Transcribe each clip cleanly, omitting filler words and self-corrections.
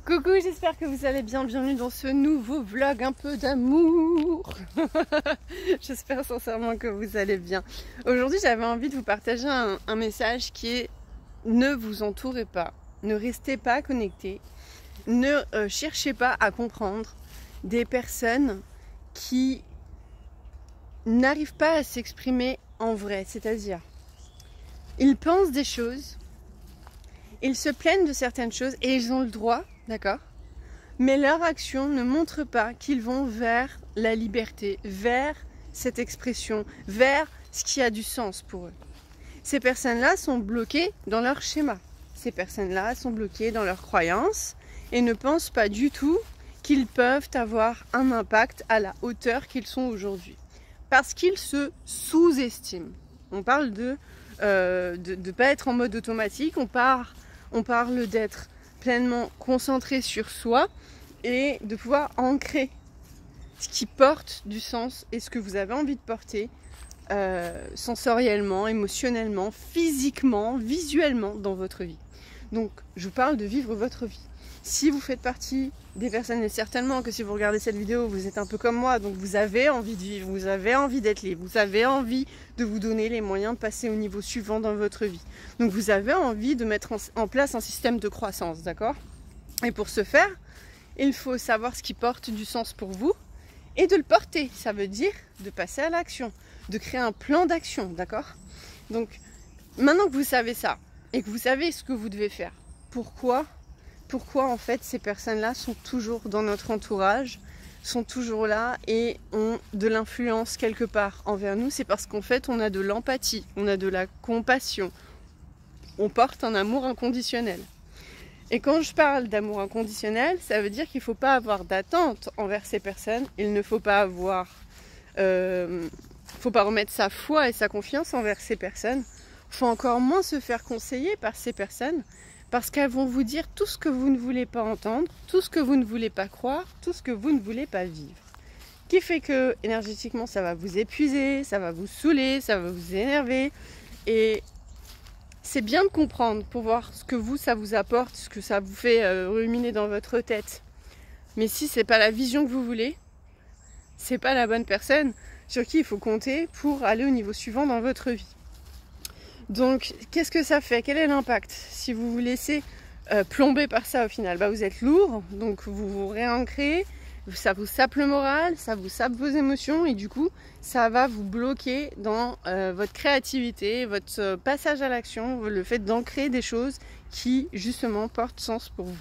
Coucou, j'espère que vous allez bien. Bienvenue dans ce nouveau vlog un peu d'amour. J'espère sincèrement que vous allez bien. Aujourd'hui, j'avais envie de vous partager un message qui est: ne vous entourez pas, ne restez pas connectés, ne cherchez pas à comprendre des personnes qui n'arrivent pas à s'exprimer en vrai. C'est-à-dire, ils pensent des choses, ils se plaignent de certaines choses et ils ont le droit, d'accord? Mais leur action ne montre pas qu'ils vont vers la liberté, vers cette expression, vers ce qui a du sens pour eux. Ces personnes-là sont bloquées dans leur schéma. Ces personnes-là sont bloquées dans leurs croyances et ne pensent pas du tout qu'ils peuvent avoir un impact à la hauteur qu'ils sont aujourd'hui. Parce qu'ils se sous-estiment. On parle de ne pas être en mode automatique, on parle d'être pleinement concentré sur soi et de pouvoir ancrer ce qui porte du sens et ce que vous avez envie de porter sensoriellement, émotionnellement, physiquement, visuellement dans votre vie. Donc je parle de vivre votre vie. Si vous faites partie des personnes, et certainement que si vous regardez cette vidéo, vous êtes un peu comme moi, donc vous avez envie de vivre, vous avez envie d'être libre, vous avez envie de vous donner les moyens de passer au niveau suivant dans votre vie. Donc vous avez envie de mettre en place un système de croissance, d'accord? Et pour ce faire, il faut savoir ce qui porte du sens pour vous et de le porter. Ça veut dire de passer à l'action, de créer un plan d'action, d'accord? Donc maintenant que vous savez ça et que vous savez ce que vous devez faire, pourquoi en fait ces personnes-là sont toujours dans notre entourage, sont toujours là et ont de l'influence quelque part envers nous? C'est parce qu'en fait on a de l'empathie, on a de la compassion, on porte un amour inconditionnel. Et quand je parle d'amour inconditionnel, ça veut dire qu'il ne faut pas avoir d'attente envers ces personnes, il ne faut pas remettre sa foi et sa confiance envers ces personnes, il faut encore moins se faire conseiller par ces personnes, parce qu'elles vont vous dire tout ce que vous ne voulez pas entendre, tout ce que vous ne voulez pas croire, tout ce que vous ne voulez pas vivre. Qui fait que énergétiquement ça va vous épuiser, ça va vous saouler, ça va vous énerver. Et c'est bien de comprendre pour voir ce que ça vous apporte, ce que ça vous fait ruminer dans votre tête. Mais si c'est pas la vision que vous voulez, c'est pas la bonne personne sur qui il faut compter pour aller au niveau suivant dans votre vie. Donc, qu'est-ce que ça fait? Quel est l'impact si vous vous laissez plomber par ça au final? Vous êtes lourd, donc vous vous réancrez, ça vous sape le moral, ça vous sape vos émotions et du coup, ça va vous bloquer dans votre créativité, votre passage à l'action, le fait d'ancrer des choses qui justement portent sens pour vous.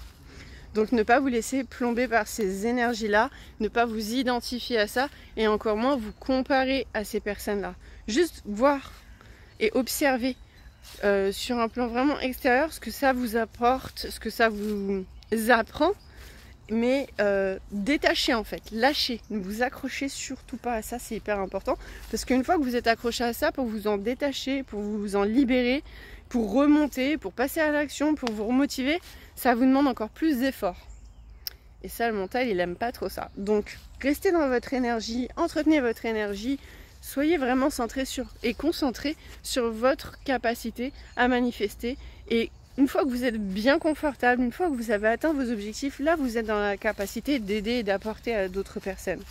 Donc ne pas vous laisser plomber par ces énergies-là, ne pas vous identifier à ça et encore moins vous comparer à ces personnes-là. Juste voir et observer sur un plan vraiment extérieur ce que ça vous apporte, ce que ça vous apprend, mais détachez en fait, lâchez, ne vous accrochez surtout pas à ça, c'est hyper important, parce qu'une fois que vous êtes accroché à ça, pour vous en détacher, pour vous en libérer, pour remonter, pour passer à l'action, pour vous remotiver, ça vous demande encore plus d'efforts. Et ça, le mental, il aime pas trop ça. Donc, restez dans votre énergie, entretenez votre énergie, soyez vraiment centré et concentré sur votre capacité à manifester. Et une fois que vous êtes bien confortable, une fois que vous avez atteint vos objectifs, là vous êtes dans la capacité d'aider et d'apporter à d'autres personnes.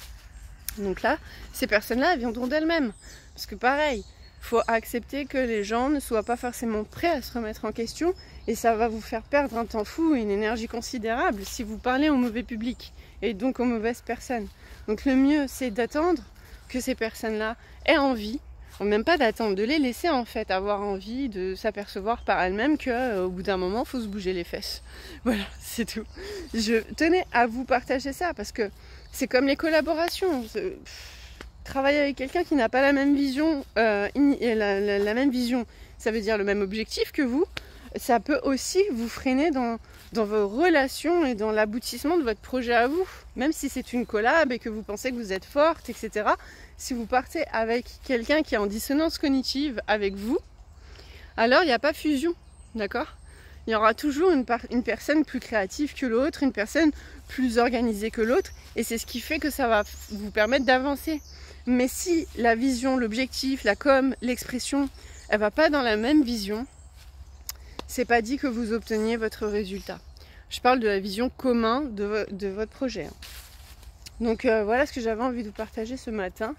Donc là, ces personnes-là, elles viendront d'elles-mêmes. Parce que pareil, il faut accepter que les gens ne soient pas forcément prêts à se remettre en question et ça va vous faire perdre un temps fou et une énergie considérable si vous parlez au mauvais public et donc aux mauvaises personnes. Donc le mieux, c'est d'attendre que ces personnes-là aient envie, même pas d'attendre, de les laisser en fait avoir envie de s'apercevoir par elles-mêmes qu'au bout d'un moment, il faut se bouger les fesses. Voilà, c'est tout. Je tenais à vous partager ça parce que c'est comme les collaborations. Travailler avec quelqu'un qui n'a pas la même vision, la même vision, ça veut dire le même objectif que vous, ça peut aussi vous freiner dans vos relations et dans l'aboutissement de votre projet à vous. Même si c'est une collab et que vous pensez que vous êtes forte, etc. Si vous partez avec quelqu'un qui est en dissonance cognitive avec vous, alors il n'y a pas fusion, d'accord? Il y aura toujours une personne plus créative que l'autre, une personne plus organisée que l'autre, et c'est ce qui fait que ça va vous permettre d'avancer. Mais si la vision, l'objectif, la com, l'expression, elle va pas dans la même vision, c'est pas dit que vous obteniez votre résultat. Je parle de la vision commune de votre projet. Donc voilà ce que j'avais envie de vous partager ce matin.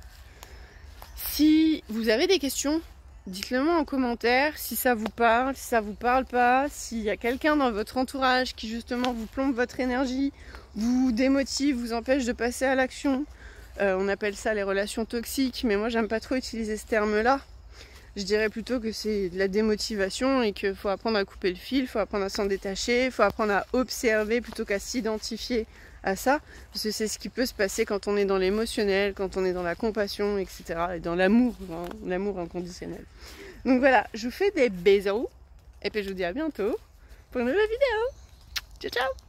Si vous avez des questions, dites-le moi en commentaire, si ça vous parle, si ça vous parle pas, s'il y a quelqu'un dans votre entourage qui justement vous plombe votre énergie, vous démotive, vous empêche de passer à l'action. On appelle ça les relations toxiques, mais moi j'aime pas trop utiliser ce terme-là. Je dirais plutôt que c'est de la démotivation et qu'il faut apprendre à couper le fil, il faut apprendre à s'en détacher, il faut apprendre à observer plutôt qu'à s'identifier à ça, parce que c'est ce qui peut se passer quand on est dans l'émotionnel, quand on est dans la compassion, etc. et dans l'amour, hein, l'amour inconditionnel. Donc voilà, je vous fais des bisous et puis je vous dis à bientôt pour une nouvelle vidéo. Ciao ciao.